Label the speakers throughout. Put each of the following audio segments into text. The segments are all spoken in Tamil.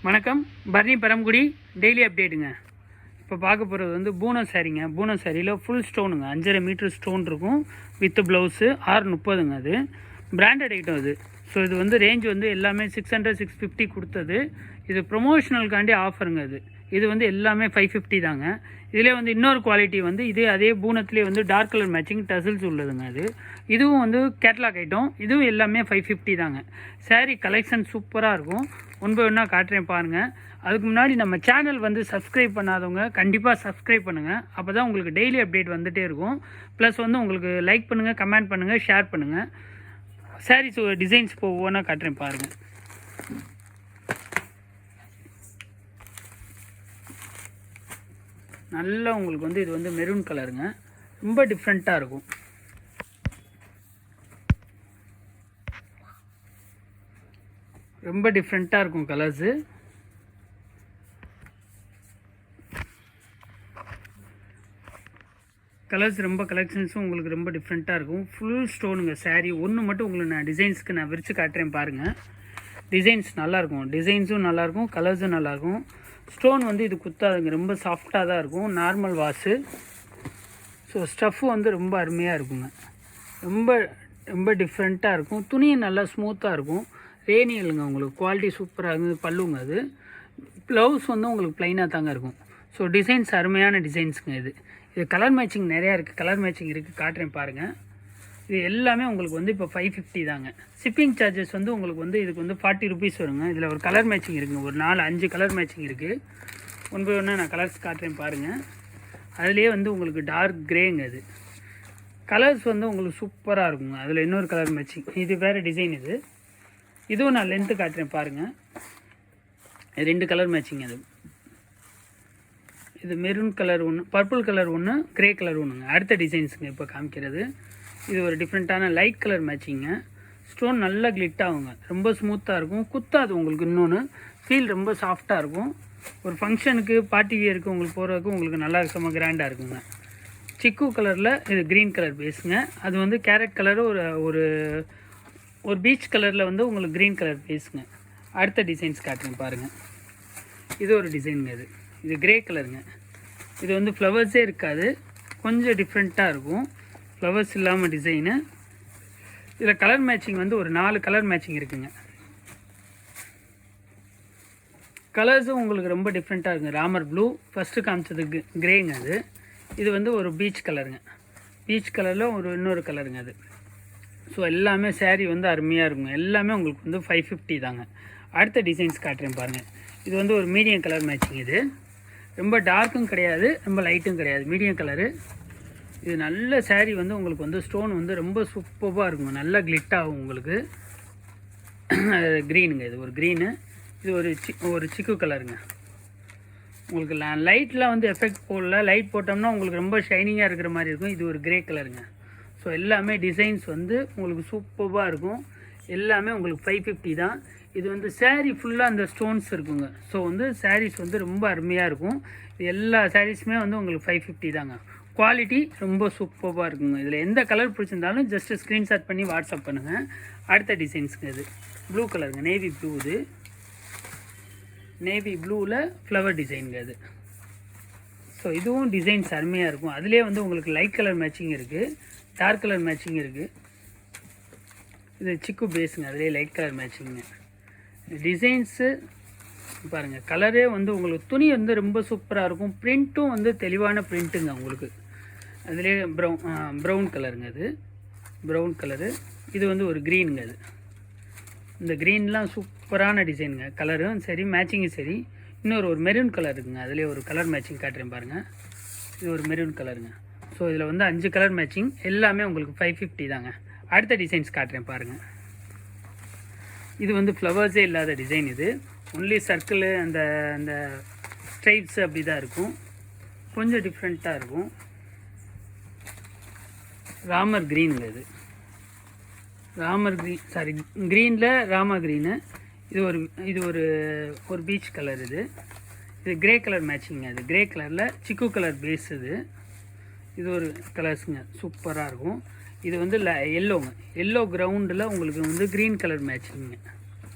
Speaker 1: வணக்கம். பரணி பரம்குடி டெய்லி அப்டேட்டுங்க. இப்போ பார்க்க போகிறது வந்து பூனோ சாரீங்க. பூனோ சாரியில் ஃபுல் ஸ்டோனுங்க, 5.5 மீட்டர் ஸ்டோன் இருக்கும் வித் ப்ளவுஸு. 630ங்க. அது பிராண்டட் ஐட்டம் அது. ஸோ இது வந்து ரேஞ்ச் வந்து எல்லாமே 600-650 கொடுத்தது. இது ப்ரொமோஷனலுக்காண்டி ஆஃபருங்க. இது வந்து எல்லாமே 550 தாங்க. இதிலே வந்து இன்னொரு குவாலிட்டி வந்து அதே பூனத்துலேயே வந்து டார்க் கலர் மேட்சிங் டசில்ஸ் உள்ளதுங்க. இதுவும் வந்து கேட்லாக் ஐட்டம். இதுவும் எல்லாமே 550 தாங்க. சாரீ கலெக்ஷன் சூப்பராக இருக்கும். ஒன்று ஒன்றா காட்டுறேன் பாருங்கள். அதுக்கு முன்னாடி நம்ம சேனல் வந்து சப்ஸ்கிரைப் பண்ணாதவங்க கண்டிப்பாக சப்ஸ்கிரைப் பண்ணுங்கள். அப்போ தான் உங்களுக்கு டெய்லி அப்டேட் வந்துகிட்டே இருக்கும். ப்ளஸ் வந்து உங்களுக்கு லைக் பண்ணுங்கள், கமெண்ட் பண்ணுங்கள், ஷேர் பண்ணுங்கள். சாரீஸ் டிசைன்ஸ் இப்போ ஒவ்வொன்றா காட்டுறேன் பாருங்கள். நல்லா உங்களுக்கு வந்து இது வந்து மெரூன் கலருங்க. ரொம்ப டிஃப்ரெண்ட்டாக இருக்கும். ரொம்ப டிஃப்ரெண்ட்டாக இருக்கும் கலர்ஸு. கலர்ஸ் ரொம்ப கலெக்ஷன்ஸும் உங்களுக்கு ரொம்ப டிஃப்ரெண்ட்டாக இருக்கும். ஃபுல் ஸ்டோனுங்க சாரீ. ஒன்று மட்டும் உங்களுக்கு நான் டிசைன்ஸ்க்கு நான் விரித்து காட்டுறேன் பாருங்கள். டிசைன்ஸ் நல்லாயிருக்கும், டிசைன்ஸும் நல்லாயிருக்கும், கலர்ஸும் நல்லாயிருக்கும். ஸ்டோன் வந்து இது குத்தாதுங்க, ரொம்ப சாஃப்டாக தான் இருக்கும். Normal wash. ஸோ ஸ்டஃப்பு வந்து ரொம்ப அருமையாக இருக்குங்க. ரொம்ப ரொம்ப டிஃப்ரெண்ட்டாக இருக்கும். துணியும் நல்லா ஸ்மூத்தாக இருக்கும். ரேனியலுங்க, உங்களுக்கு குவாலிட்டி சூப்பராக இருக்குது. பல்லுங்க. அது ப்ளவுஸ் வந்து உங்களுக்கு ப்ளைனாக தாங்க இருக்கும். ஸோ டிசைன்ஸ் அருமையான டிசைன்ஸுங்க. இது கலர் மேட்சிங் நிறையா இருக்குது. கலர் மேட்சிங் இருக்குது, காட்டுறேன் பாருங்கள். இது எல்லாமே உங்களுக்கு வந்து இப்போ 550 தாங்க. ஷிப்பிங் சார்ஜஸ் வந்து உங்களுக்கு வந்து இதுக்கு வந்து 40 ருபீஸ் வருங்க. இதில் ஒரு கலர் மேட்சிங் இருக்குங்க. ஒரு 4-5 கலர் மேட்சிங் இருக்குது. ஒன்று ஒன்று நான் கலர்ஸ் காட்டுறேன் பாருங்கள். அதுலேயே வந்து உங்களுக்கு டார்க் கிரேங்க. கலர்ஸ் வந்து உங்களுக்கு சூப்பராக இருக்குங்க. அதில் இன்னொரு கலர் மேட்சிங். இது வேறு டிசைன். இதுவும் நான் லென்த்து காட்டுறேன் பாருங்கள். 2 கலர் மேட்சிங். இது மெரூன் கலர் ஒன்று, பர்பிள் கலர் ஒன்று, க்ரே கலர் ஒன்றுங்க. அடுத்த டிசைன்ஸுங்க இப்போ காமிக்கிறது. இது ஒரு டிஃப்ரெண்ட்டான லைட் கலர் மேட்சிங்க. ஸ்டோன் நல்லா கிளிட் ஆகுங்க. ரொம்ப ஸ்மூத்தாக இருக்கும், குத்தாது உங்களுக்கு. இன்னொன்று ஃபீல் ரொம்ப சாஃப்டாக இருக்கும். ஒரு ஃபங்க்ஷனுக்கு, பார்ட்டி வியருக்கு உங்களுக்கு போகிறதுக்கு உங்களுக்கு நல்லா செம்ம கிராண்டாக இருக்குங்க. சிக்கு கலரில் இது க்ரீன் கலர் பேஸுங்க. அது வந்து கேரட் கலரு, ஒரு ஒரு பீச் கலரில் வந்து உங்களுக்கு க்ரீன் கலர் பேஸுங்க. அடுத்த டிசைன்ஸ் காட்டுறேன் பாருங்கள். இது ஒரு டிசைனுங்க. இது க்ரே கலருங்க. இது வந்து ஃப்ளவர்ஸே இருக்காது, கொஞ்சம் டிஃப்ரெண்ட்டாக இருக்கும். ஃப்ளவர்ஸ் இல்லாமல் டிசைனு. இதில் கலர் மேட்சிங் வந்து ஒரு 4 கலர் மேட்சிங் இருக்குங்க. கலர்ஸும் உங்களுக்கு ரொம்ப டிஃப்ரெண்ட்டாக இருக்குங்க. ராமர் ப்ளூ ஃபஸ்ட்டு காமிச்சது க்ரேங்க. இது வந்து ஒரு பீச் கலருங்க. பீச் கலரில் இன்னொரு கலருங்க. ஸோ எல்லாமே சாரீ வந்து அருமையாக இருக்குங்க. எல்லாமே உங்களுக்கு வந்து 550 தாங்க. அடுத்த டிசைன்ஸ் காட்டுறேன் பாருங்கள். இது வந்து ஒரு மீடியம் கலர் மேட்சிங். ரொம்ப டார்க்கும் கிடையாது, ரொம்ப லைட்டும் கிடையாது, மீடியம் கலரு. இது நல்ல சாரீ வந்து உங்களுக்கு வந்து ஸ்டோன் வந்து ரொம்ப சூப்பராக இருக்குங்க. நல்லா கிளிட் ஆகும் உங்களுக்கு. க்ரீனுங்க. இது ஒரு க்ரீனு. இது ஒரு சிக்கு கலருங்க. உங்களுக்கு லைட்லாம் வந்து எஃபெக்ட் போடல. லைட் போட்டோம்னா உங்களுக்கு ரொம்ப ஷைனிங்காக இருக்கிற மாதிரி இருக்கும். இது ஒரு க்ரே கலருங்க. ஸோ எல்லாமே டிசைன்ஸ் வந்து உங்களுக்கு சூப்பராக இருக்கும். எல்லாமே உங்களுக்கு 550 தான். இது வந்து சாரீ ஃபுல்லாக அந்த ஸ்டோன்ஸ் இருக்குங்க. ஸோ வந்து சாரீஸ் வந்து ரொம்ப அருமையாக இருக்கும். இது எல்லா சாரீஸுமே வந்து உங்களுக்கு 550 தாங்க. குவாலிட்டி ரொம்ப சூப்பராக இருக்குங்க. இதில் எந்த கலர் பிடிச்சிருந்தாலும் ஜஸ்ட்டு ஸ்க்ரீன்ஷாட் பண்ணி வாட்ஸ்அப் பண்ணுங்கள். அடுத்த டிசைன்ஸுங்க. ப்ளூ கலருங்க, நேவி ப்ளூ. நேவி ப்ளூவில் ஃப்ளவர் டிசைனுங்க. ஸோ இதுவும் டிசைன்ஸ் அருமையாக இருக்கும். அதிலே வந்து உங்களுக்கு லைட் கலர் மேட்சிங் இருக்குது, டார்க் கலர் மேட்சிங் இருக்குது. இது சிக்கு பேஸுங்க. அதிலே லைட் கலர் மேட்சிங்க. டிசைன்ஸு பாருங்கள். கலரே வந்து உங்களுக்கு துணி வந்து ரொம்ப சூப்பராக இருக்கும். ப்ரிண்ட்டும் வந்து தெளிவான ப்ரிண்ட்டுங்க உங்களுக்கு. அதிலே ப்ரௌன் கலருங்க. Brown colour. இது வந்து ஒரு க்ரீனுங்க. இந்த க்ரீன்லாம் சூப்பரான டிசைனுங்க. கலரும் சரி, மேட்சிங்கும் சரி. ஒரு மெரூன் கலர் இருக்குங்க. அதிலே ஒரு கலர் மேட்சிங் காட்டுறேன் பாருங்கள். இது ஒரு மெரூன் கலருங்க. ஸோ இதில் வந்து 5 கலர் மேட்சிங். எல்லாமே உங்களுக்கு 550 தாங்க. அடுத்த டிசைன்ஸ் காட்டுறேன் பாருங்கள். இது வந்து ஃப்ளவர்ஸே இல்லாத டிசைன். ஒன்லி சர்க்கிளு, அந்த ஸ்ட்ரைப்ஸு அப்படி தான் இருக்கும். கொஞ்சம் டிஃப்ரெண்ட்டாக இருக்கும். ராமர் க்ரீனுங்க. ராமர் க்ரீன், சாரி, க்ரீனில் ராமர் க்ரீனு. இது ஒரு பீச் கலர். இது க்ரே கலர் மேட்சிங்க. க்ரே கலரில் சிக்கு கலர் பேஸ். இது ஒரு கலர்ஸுங்க, சூப்பராக இருக்கும். இது வந்து எல்லோங்க, எல்லோ கிரவுண்டில் உங்களுக்கு வந்து க்ரீன் கலர் மேட்சிங்க.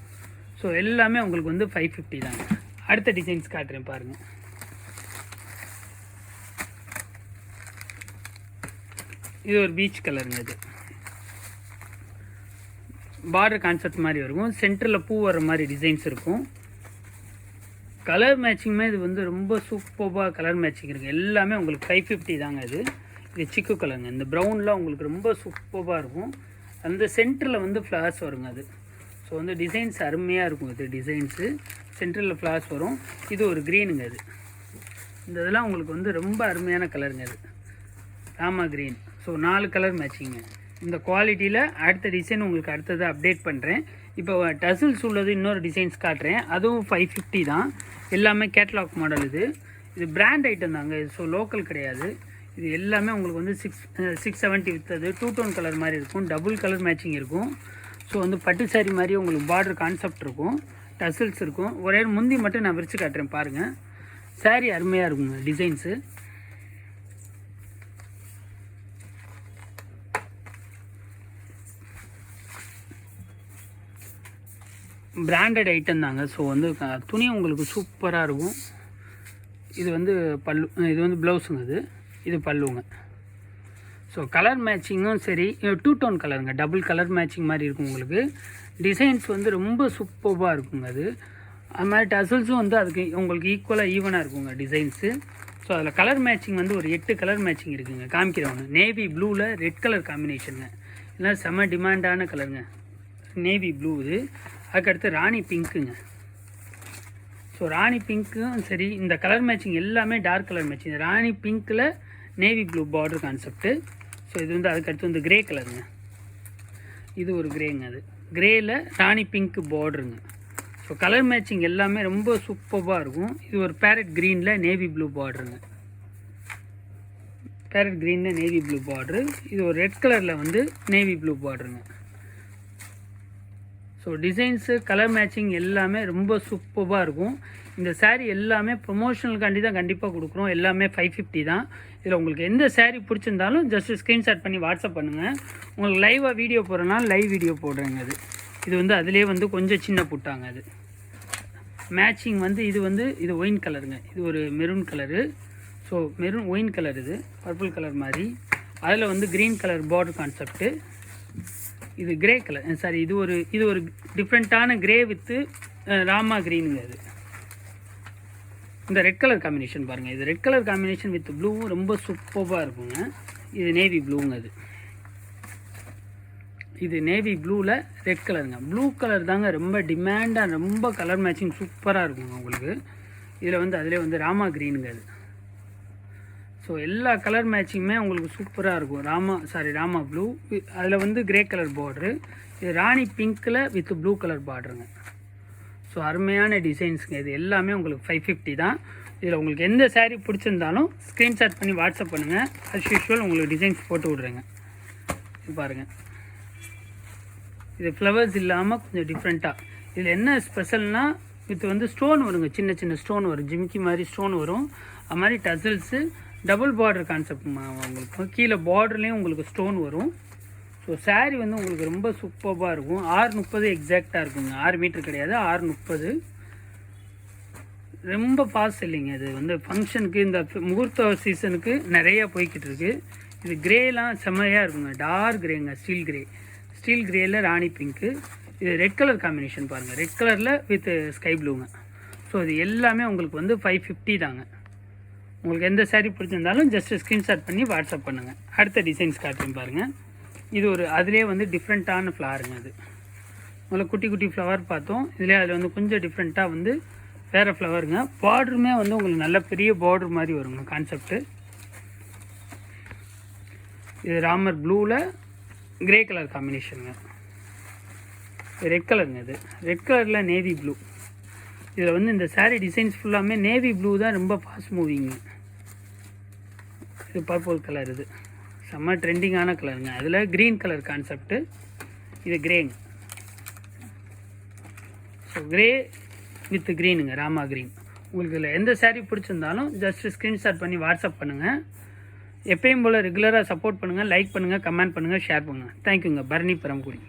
Speaker 1: ஸோ எல்லாமே உங்களுக்கு வந்து 550 தாங்க. அடுத்த டிசைன்ஸ் காட்டுறேன் பாருங்கள். இது ஒரு பீச் கலருங்க. இது பார்டர் கான்செப்ட் மாதிரி இருக்கும். சென்டரில் பூ வர மாதிரி டிசைன்ஸ் இருக்கும். கலர் மேட்சிங்குமே இது வந்து ரொம்ப சூப்பராக கலர் மேட்சிங் இருக்குது. எல்லாமே உங்களுக்கு 550 தாங்க. இது சிக்கு கலருங்க. இந்த ப்ரௌனில் உங்களுக்கு ரொம்ப சூப்பராக இருக்கும். அந்த சென்டரில் வந்து ஃப்ளார்ஸ் வருங்க. அது ஸோ வந்து டிசைன்ஸ் அருமையாக இருக்கும். இது டிசைன்ஸு சென்டரில் ஃப்ளார்ஸ் வரும். இது ஒரு க்ரீனுங்க. இந்த இதெல்லாம் உங்களுக்கு வந்து ரொம்ப அருமையான கலருங்க. ராமா க்ரீன். ஸோ 4 கலர் மேட்சிங்க. இந்த குவாலிட்டியில் அடுத்த டிசைன் உங்களுக்கு அடுத்தது அப்டேட் பண்ணுறேன். இப்போ டசில்ஸ் உள்ளது இன்னொரு டிசைன்ஸ் காட்டுறேன். அதுவும் 550 தான். எல்லாமே கேட்லாக் மாடல். இது பிராண்ட் ஐட்டம் தாங்க. ஸோ லோக்கல் கிடையாது. இது எல்லாமே உங்களுக்கு வந்து 670 விற்றது. 2 டோன் கலர் மாதிரி இருக்கும். டபுள் கலர் மேட்சிங் இருக்கும். ஸோ வந்து பட்டு சாரி மாதிரி உங்களுக்கு பார்டர் கான்செப்ட் இருக்கும். டசில்ஸ் இருக்கும். ஒரே முந்தி மட்டும் நான் விரித்து காட்டுறேன் பாருங்கள். சாரி அருமையாக இருக்குங்க டிசைன்ஸு. பிராண்டட் ஐட்டம் தாங்க. ஸோ வந்து துணி உங்களுக்கு சூப்பராக இருக்கும். இது வந்து பல்லு, இது வந்து ப்ளவுஸுங்க. இது பல்லுங்க. ஸோ கலர் மேட்சிங்கும் சரி. 2 டோன் கலருங்க. டபுள் கலர் மேட்சிங் மாதிரி இருக்கும் உங்களுக்கு. டிசைன்ஸ் வந்து ரொம்ப சூப்பராக இருக்குங்க. அது மாதிரி டசல்ஸும் வந்து அதுக்கு உங்களுக்கு ஈக்குவலாக ஈவனாக இருக்குங்க டிசைன்ஸு. ஸோ அதில் கலர் மேட்சிங் வந்து ஒரு 8 கலர் மேட்சிங் இருக்குங்க. காமிக்கிறவங்க நேவி ப்ளூவில் ரெட் கலர் காம்பினேஷனுங்க. இல்லை செம்ம டிமாண்டான கலருங்க. Navy blue. அதுக்கடுத்து ராணி பிங்க்குங்க. ஸோ ராணி பிங்க்கும் சரி. இந்த கலர் மேட்சிங் எல்லாமே டார்க் கலர் மேட்சிங். ராணி பிங்க்கில் navy blue border concept. So இது வந்து அதுக்கடுத்து வந்து கிரே கலருங்க. இது ஒரு கிரேங்க. கிரேயில் ராணி பிங்க் பார்டருங்க. ஸோ கலர் மேட்சிங் எல்லாமே ரொம்ப சூப்பராக இருக்கும். இது ஒரு பேரட் க்ரீனில் நேவி ப்ளூ பார்டருங்க. பேரட் க்ரீனில் நேவி ப்ளூ பார்டரு. இது ஒரு ரெட் கலரில் வந்து நேவி ப்ளூ பார்டருங்க. ஸோ டிசைன்ஸு கலர் மேட்சிங் எல்லாமே ரொம்ப சூப்பராக இருக்கும். இந்த சாரீ எல்லாமே ப்ரொமோஷனலுக்காண்டி தான் கண்டிப்பாக கொடுக்குறோம். எல்லாமே 550 தான். இதில் உங்களுக்கு எந்த சாரீ பிடிச்சிருந்தாலும் ஜஸ்ட் ஸ்க்ரீன்ஷாட் பண்ணி வாட்ஸ்அப் பண்ணுங்கள். உங்களுக்கு லைவாக வீடியோ போடுறனால லைவ் வீடியோ போடுறேங்க. இது வந்து அதிலே வந்து கொஞ்சம் சின்ன புட்டாங்க. மேட்சிங் வந்து இது ஒயின் கலருங்க. இது ஒரு maroon colour. So maroon wine colour. இது பர்பிள் கலர் மாதிரி. அதில் வந்து க்ரீன் கலர் பார்டர் கான்செப்ட்டு. இது கிரே கலர். சாரி, இது ஒரு டிஃப்ரெண்ட்டான கிரே வித்து ராமா க்ரீனுங்க. இந்த ரெட் கலர் காம்பினேஷன் பாருங்கள். இது ரெட் கலர் காம்பினேஷன் வித் ப்ளூவும் ரொம்ப சூப்பராக இருக்குங்க. இது நேவி ப்ளூங்க. இது நேவி ப்ளூவில் ரெட் கலருங்க. ப்ளூ கலர் தாங்க ரொம்ப டிமாண்டாக. ரொம்ப கலர் மேட்சிங் சூப்பராக இருக்குங்க உங்களுக்கு. இதில் வந்து அதிலே வந்து ராமா க்ரீனுங்க. ஸோ எல்லா கலர் மேட்சிங்குமே உங்களுக்கு சூப்பராக இருக்கும். ராமா ப்ளூ. அதில் வந்து கிரே கலர் பார்டரு. இது ராணி பிங்க்கில் வித் ப்ளூ கலர் பார்டருங்க. ஸோ அருமையான டிசைன்ஸுங்க. இது எல்லாமே உங்களுக்கு 550 தான். இதில் உங்களுக்கு எந்த சாரீ பிடிச்சிருந்தாலும் ஸ்க்ரீன்ஷாட் பண்ணி வாட்ஸ்அப் பண்ணுங்கள். அஸ் யூஷுவல் உங்களுக்கு டிசைன்ஸ் போட்டு விட்றேங்க. இது பாருங்கள். இது ஃப்ளவர்ஸ் இல்லாமல் கொஞ்சம் டிஃப்ரெண்ட்டாக. இதில் என்ன ஸ்பெஷல்னால் வித் வந்து ஸ்டோன் வருங்க. சின்ன சின்ன ஸ்டோன் வரும். ஜிமிக்கி மாதிரி ஸ்டோன் வரும். அது மாதிரி டசல்ஸு டபுள் பார்டர் கான்செப்ட் உங்களுக்கு. கீழே பார்டர்லேயும் உங்களுக்கு ஸ்டோன் வரும். ஸோ சாரீ வந்து உங்களுக்கு ரொம்ப சூப்பராக இருக்கும். 630 எக்ஸாக்டாக இருக்குங்க. 6 மீட்டர் கிடையாது, 630. ரொம்ப ஃபாஸ்ட் செல்லிங்க. இது வந்து ஃபங்க்ஷனுக்கு இந்த முகூர்த்த சீசனுக்கு நிறையா போய்கிட்டு இருக்குது. இது கிரேலாம் செம்மையாக இருக்குங்க. டார்க் கிரேங்க. ஸ்டீல் கிரேயில் ராணி பிங்க்கு. இது ரெட் கலர் காம்பினேஷன் பாருங்கள். ரெட் கலரில் வித் ஸ்கை ப்ளூங்க. ஸோ இது எல்லாமே உங்களுக்கு வந்து 550 தாங்க. உங்களுக்கு எந்த சாரீ பிடிச்சிருந்தாலும் ஜஸ்ட் ஸ்க்ரீன்ஷாட் பண்ணி வாட்ஸ்அப் பண்ணுங்கள். அடுத்த டிசைன்ஸ் காட்டுறேன் பாருங்கள். இது ஒரு அதிலே வந்து டிஃப்ரெண்ட்டான ஃப்ளவருங்க. உங்களுக்கு குட்டி குட்டி ஃப்ளவர் பார்த்தோம். அதில் வந்து கொஞ்சம் டிஃப்ரெண்ட்டாக வந்து வேறு ஃப்ளவருங்க. பார்டருமே வந்து உங்களுக்கு நல்ல பெரிய பார்டர் மாதிரி வருங்க கான்செப்ட்டு. இது ராமர் ப்ளூவில் கிரே கலர் காம்பினேஷனுங்க. ரெட் கலருங்க. ரெட் கலரில் நேவி ப்ளூ. இதில் வந்து இந்த சாரீ டிசைன்ஸ் ஃபுல்லாமே நேவி ப்ளூ தான் ரொம்ப ஃபாஸ்ட் மூவிங்க. இது பர்பிள் கலர். செம்ம ட்ரெண்டிங்கான கலருங்க. அதில் க்ரீன் கலர் கான்செப்ட்டு. இது கிரேங்க. ஸோ கிரே வித் க்ரீனுங்க. ராமா க்ரீன். உங்களுக்கு இதில் எந்த சாரீ பிடிச்சிருந்தாலும் ஜஸ்ட் ஸ்க்ரீன்ஷாட் பண்ணி வாட்ஸ்அப் பண்ணுங்கள். எப்பயும் போல் ரெகுலராக சப்போர்ட் பண்ணுங்கள். லைக் பண்ணுங்கள், கமெண்ட் பண்ணுங்கள், ஷேர் பண்ணுங்கள். தேங்க்யூங்க. பரணி பரம்குடி.